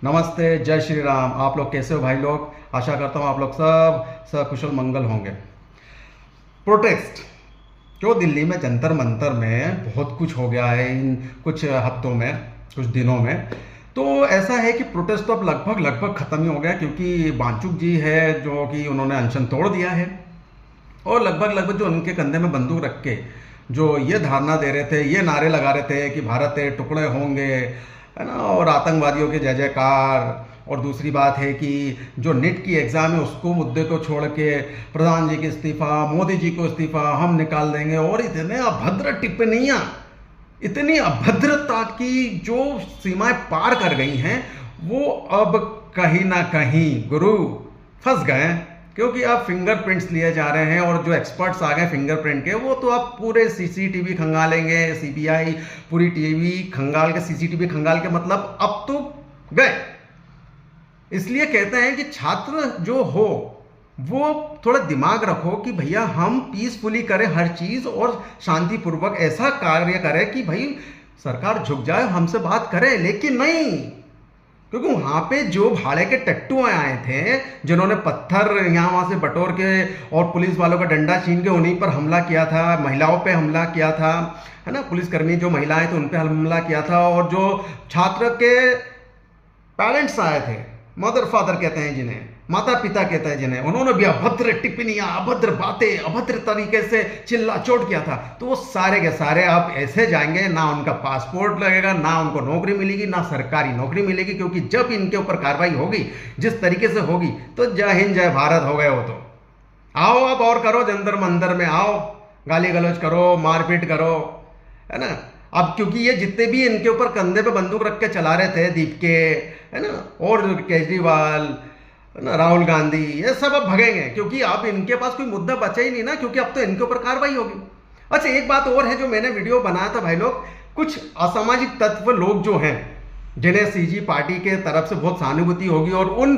नमस्ते, जय श्री राम। आप लोग कैसे हो भाई लोग? आशा करता हूँ आप लोग सब सकुशल मंगल होंगे। प्रोटेस्ट जो दिल्ली में जंतर मंतर में बहुत कुछ हो गया है इन कुछ हफ्तों में, कुछ दिनों में। तो ऐसा है कि प्रोटेस्ट तो अब लगभग लगभग ख़त्म ही हो गया, क्योंकि वांचुक जी है जो कि उन्होंने अनशन तोड़ दिया है। और लगभग लगभग जो उनके कंधे में बंदूक रख के जो ये धारणा दे रहे थे, ये नारे लगा रहे थे कि भारत के टुकड़े होंगे, है ना, और आतंकवादियों के जय जयकार। और दूसरी बात है कि जो नीट की एग्ज़ाम है उसको मुद्दे को छोड़ के प्रधान जी के इस्तीफा, मोदी जी को इस्तीफा हम निकाल देंगे, और इतने अभद्र टिप्पणियाँ, इतनी अभद्रता की जो सीमाएं पार कर गई हैं, वो अब कहीं ना कहीं गुरु फंस गए हैं। क्योंकि अब फिंगरप्रिंट्स लिए जा रहे हैं, और जो एक्सपर्ट्स आ गए फिंगरप्रिंट के, वो तो अब पूरे सीसीटीवी खंगालेंगे। सीबीआई पूरी टीवी खंगाल के, सीसीटीवी खंगाल के, मतलब अब तो गए। इसलिए कहते हैं कि छात्र जो हो वो थोड़ा दिमाग रखो कि भैया हम पीसफुली करें हर चीज, और शांतिपूर्वक ऐसा कार्य करें कि भाई सरकार झुक जाए, हमसे बात करे। लेकिन नहीं, क्योंकि वहां पे जो भाड़े के टट्टू आए थे जिन्होंने पत्थर यहाँ वहां से बटोर के और पुलिस वालों का डंडा छीन के उन्हीं पर हमला किया था, महिलाओं पे हमला किया था, है ना, पुलिसकर्मी जो महिलाएं थे उन पे हमला किया था। और जो छात्र के पेरेंट्स आए थे, मदर फादर कहते हैं जिन्हें, माता पिता कहते हैं जिन्हें, उन्होंने भी अभद्र टिप्पणियां, अभद्र बातें, अभद्र तरीके से चिल्ला चोट किया था। तो वो सारे के सारे अब ऐसे जाएंगे, ना उनका पासपोर्ट लगेगा, ना उनको नौकरी मिलेगी, ना सरकारी नौकरी मिलेगी। क्योंकि जब इनके ऊपर कार्रवाई होगी जिस तरीके से होगी, तो जय हिंद जय भारत हो गए। वो तो आओ अब और करो, जंतर मंतर में आओ, गाली गलौज करो, मारपीट करो, है ना। अब क्योंकि ये जितने भी इनके ऊपर कंधे पे बंदूक रख के चला रहे थे, दीप के, है ना, और केजरीवाल, है ना, राहुल गांधी, ये सब अब भगेंगे, क्योंकि अब इनके पास कोई मुद्दा बचा ही नहीं ना, क्योंकि अब तो इनके ऊपर कार्रवाई होगी। अच्छा, एक बात और है जो मैंने वीडियो बनाया था भाई लोग, कुछ असामाजिक तत्व लोग जो हैं जिन्हें सीजी पार्टी के तरफ से बहुत सहानुभूति होगी, और उन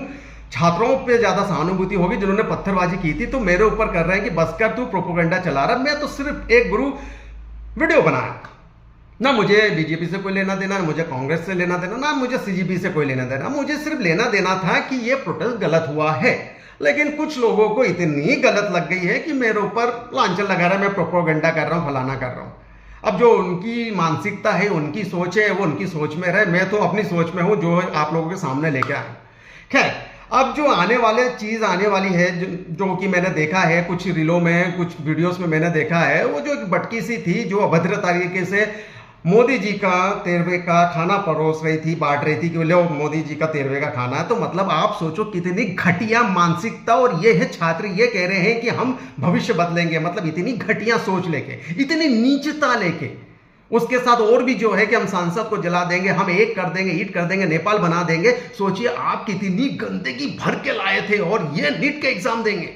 छात्रों पे ज्यादा सहानुभूति होगी जिन्होंने पत्थरबाजी की थी, तो मेरे ऊपर कर रहे हैं कि बस कर, तू प्रोपोगंडा चला रहा। मैं तो सिर्फ एक गुरु वीडियो बनाया, ना मुझे बीजेपी से कोई लेना देना, ना मुझे कांग्रेस से लेना देना, ना मुझे सीजीपी से कोई लेना देना। मुझे सिर्फ लेना देना था कि ये प्रोटेस्ट गलत हुआ है। लेकिन कुछ लोगों को इतनी गलत लग गई है कि मेरे ऊपर लांछन लगा रहा है, मैं प्रोपोगंडा कर रहा हूं, फलाना कर रहा हूं। अब जो उनकी मानसिकता है, उनकी सोच है, वो उनकी सोच में रहे, मैं तो अपनी सोच में हूं जो आप लोगों के सामने लेके आया। खैर, अब जो आने वाले चीज आने वाली है, जो कि मैंने देखा है कुछ रीलों में, कुछ वीडियोस में मैंने देखा है, वो जो एक बटकी सी थी जो अभद्र तरीके से मोदी जी का 13वें का खाना परोस रही थी, बांट रही थी कि लो मोदी जी का 13वें का खाना है। तो मतलब आप सोचो कितनी घटिया मानसिकता। और ये है छात्र ये कह रहे हैं कि हम भविष्य बदलेंगे, मतलब इतनी घटिया सोच लेके, इतनी नीचता लेके। उसके साथ और भी जो है कि हम सांसद को जला देंगे, हम एक कर देंगे, ईट कर देंगे, नेपाल बना देंगे। सोचिए आप कितनी गंदगी भर के लाए थे, और ये नीट के एग्जाम देंगे,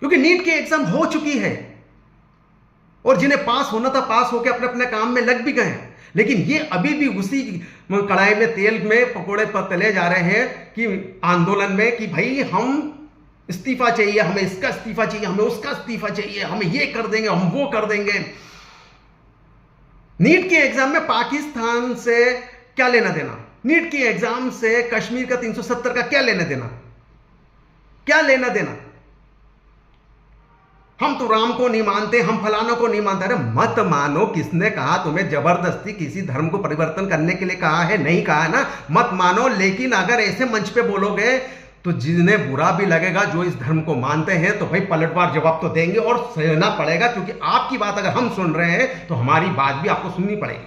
क्योंकि नीट के एग्जाम हो चुकी है, और जिन्हें पास होना था पास होकर अपने अपने काम में लग भी गए। लेकिन ये अभी भी उसी कढ़ाई में तेल में पकोड़े पर तले जा रहे हैं कि आंदोलन में, कि भाई हम इस्तीफा चाहिए, हमें इसका इस्तीफा चाहिए, हमें उसका इस्तीफा चाहिए, हम ये कर देंगे, हम वो कर देंगे। नीट के एग्जाम में पाकिस्तान से क्या लेना देना? नीट के एग्जाम से कश्मीर का 370 का क्या लेना देना? क्या लेना देना? हम तो राम को नहीं मानते, हम फलानों को नहीं मानते। अरे मत मानो, किसने कहा तुम्हें जबरदस्ती किसी धर्म को परिवर्तन करने के लिए कहा है? नहीं कहा है ना, मत मानो। लेकिन अगर ऐसे मंच पे बोलोगे तो जिन्हें बुरा भी लगेगा, जो इस धर्म को मानते हैं, तो भाई पलटवार जवाब तो देंगे और सहना पड़ेगा। क्योंकि आपकी बात अगर हम सुन रहे हैं तो हमारी बात भी आपको सुननी पड़ेगी,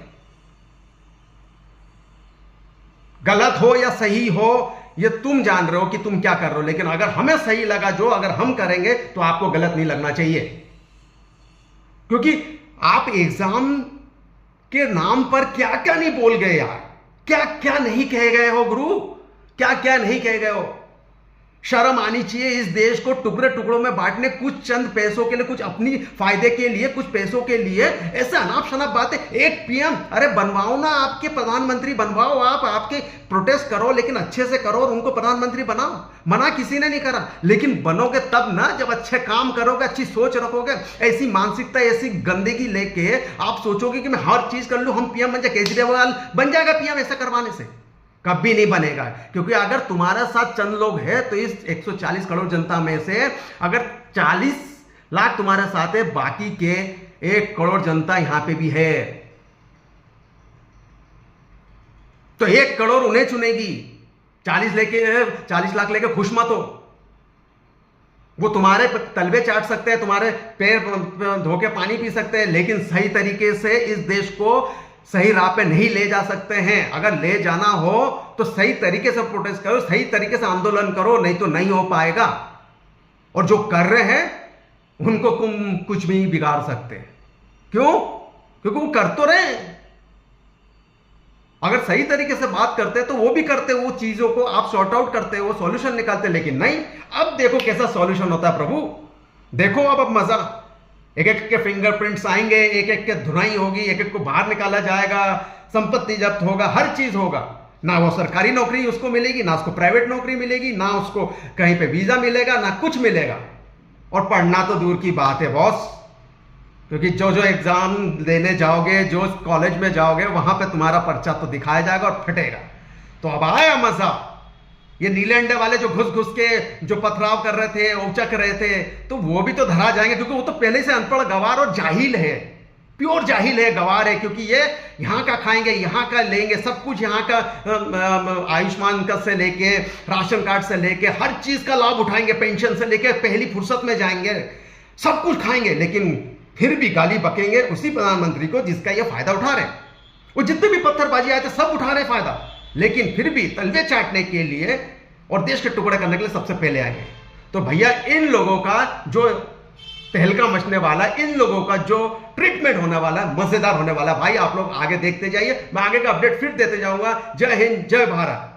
गलत हो या सही हो ये तुम जान रहे हो कि तुम क्या कर रहे हो। लेकिन अगर हमें सही लगा जो, अगर हम करेंगे, तो आपको गलत नहीं लगना चाहिए। क्योंकि आप एग्जाम के नाम पर क्या क्या नहीं बोल गए यार, क्या क्या नहीं कह गए हो गुरु, क्या क्या नहीं कह गए हो। शर्म आनी चाहिए इस देश को टुकड़े टुकड़ों में बांटने, कुछ चंद पैसों के लिए, कुछ अपनी फायदे के लिए, कुछ पैसों के लिए ऐसे अनाप शनाप बातें। एक पीएम, अरे बनवाओ ना, आपके प्रधानमंत्री बनवाओ, आप आपके प्रोटेस्ट करो, लेकिन अच्छे से करो और उनको प्रधानमंत्री बनाओ। मना किसी ने नहीं करा, लेकिन बनोगे तब ना जब अच्छे काम करोगे, अच्छी सोच रखोगे। ऐसी मानसिकता, ऐसी गंदगी लेके आप सोचोगे कि मैं हर चीज कर लूं, हम पीएम बन जाए, केजरीवाल बन जाएगा पीएम ऐसा करवाने से। कभी नहीं बनेगा। क्योंकि अगर तुम्हारे साथ चंद लोग हैं तो इस 140 करोड़ जनता में से अगर 40 लाख तुम्हारे साथ है, बाकी के 1 करोड़ जनता यहां पे भी है, तो 1 करोड़ उन्हें चुनेगी। 40 लाख लेके खुश मत हो। वो तुम्हारे तलवे चाट सकते हैं, तुम्हारे पैर धो के पानी पी सकते हैं, लेकिन सही तरीके से इस देश को सही राह पे नहीं ले जा सकते हैं। अगर ले जाना हो तो सही तरीके से प्रोटेस्ट करो, सही तरीके से आंदोलन करो, नहीं तो नहीं हो पाएगा। और जो कर रहे हैं उनको तुम कुछ भी बिगाड़ सकते। क्यों? क्योंकि वो कर तो रहे हैं। अगर सही तरीके से बात करते तो वो भी करते, वो चीजों को आप सॉर्ट आउट करते, वो सॉल्यूशन निकालते, लेकिन नहीं। अब देखो कैसा सॉल्यूशन होता है प्रभु, देखो अब मजा। एक एक के फिंगरप्रिंट्स आएंगे, एक एक के धुनाई होगी, एक एक को बाहर निकाला जाएगा, संपत्ति जब्त होगा, हर चीज होगा। ना वो सरकारी नौकरी उसको मिलेगी, ना उसको प्राइवेट नौकरी मिलेगी, ना उसको कहीं पे वीजा मिलेगा, ना कुछ मिलेगा। और पढ़ना तो दूर की बात है बॉस, क्योंकि जो जो एग्जाम देने जाओगे, जो कॉलेज में जाओगे, वहां पे तुम्हारा पर्चा तो दिखाया जाएगा और फटेगा। तो अब आया मजा। ये नीले अंडे वाले जो घुस घुस के जो पथराव कर रहे थे, उचक रहे थे, तो वो भी तो धरा जाएंगे, क्योंकि वो तो पहले से अनपढ़, गवार और जाहिल है, प्योर जाहिल है, गवार है। क्योंकि ये यहां का खाएंगे, यहां का लेंगे, सब कुछ यहां का आयुष्मान का से लेके, राशन कार्ड से लेके, हर चीज का लाभ उठाएंगे, पेंशन से लेके, पहली फुर्सत में जाएंगे, सब कुछ खाएंगे, लेकिन फिर भी गाली बकेंगे उसी प्रधानमंत्री को जिसका ये फायदा उठा रहे। वो जितने भी पत्थरबाजी आए थे सब उठा रहे फायदा, लेकिन फिर भी तलवे चाटने के लिए और देश के टुकड़े करने के लिए सबसे पहले आएंगे। तो भैया इन लोगों का जो तहलका मचने वाला, इन लोगों का जो ट्रीटमेंट होने वाला, मजेदार होने वाला। भाई आप लोग आगे देखते जाइए, मैं आगे का अपडेट फिर देते जाऊंगा। जय हिंद, जय भारत।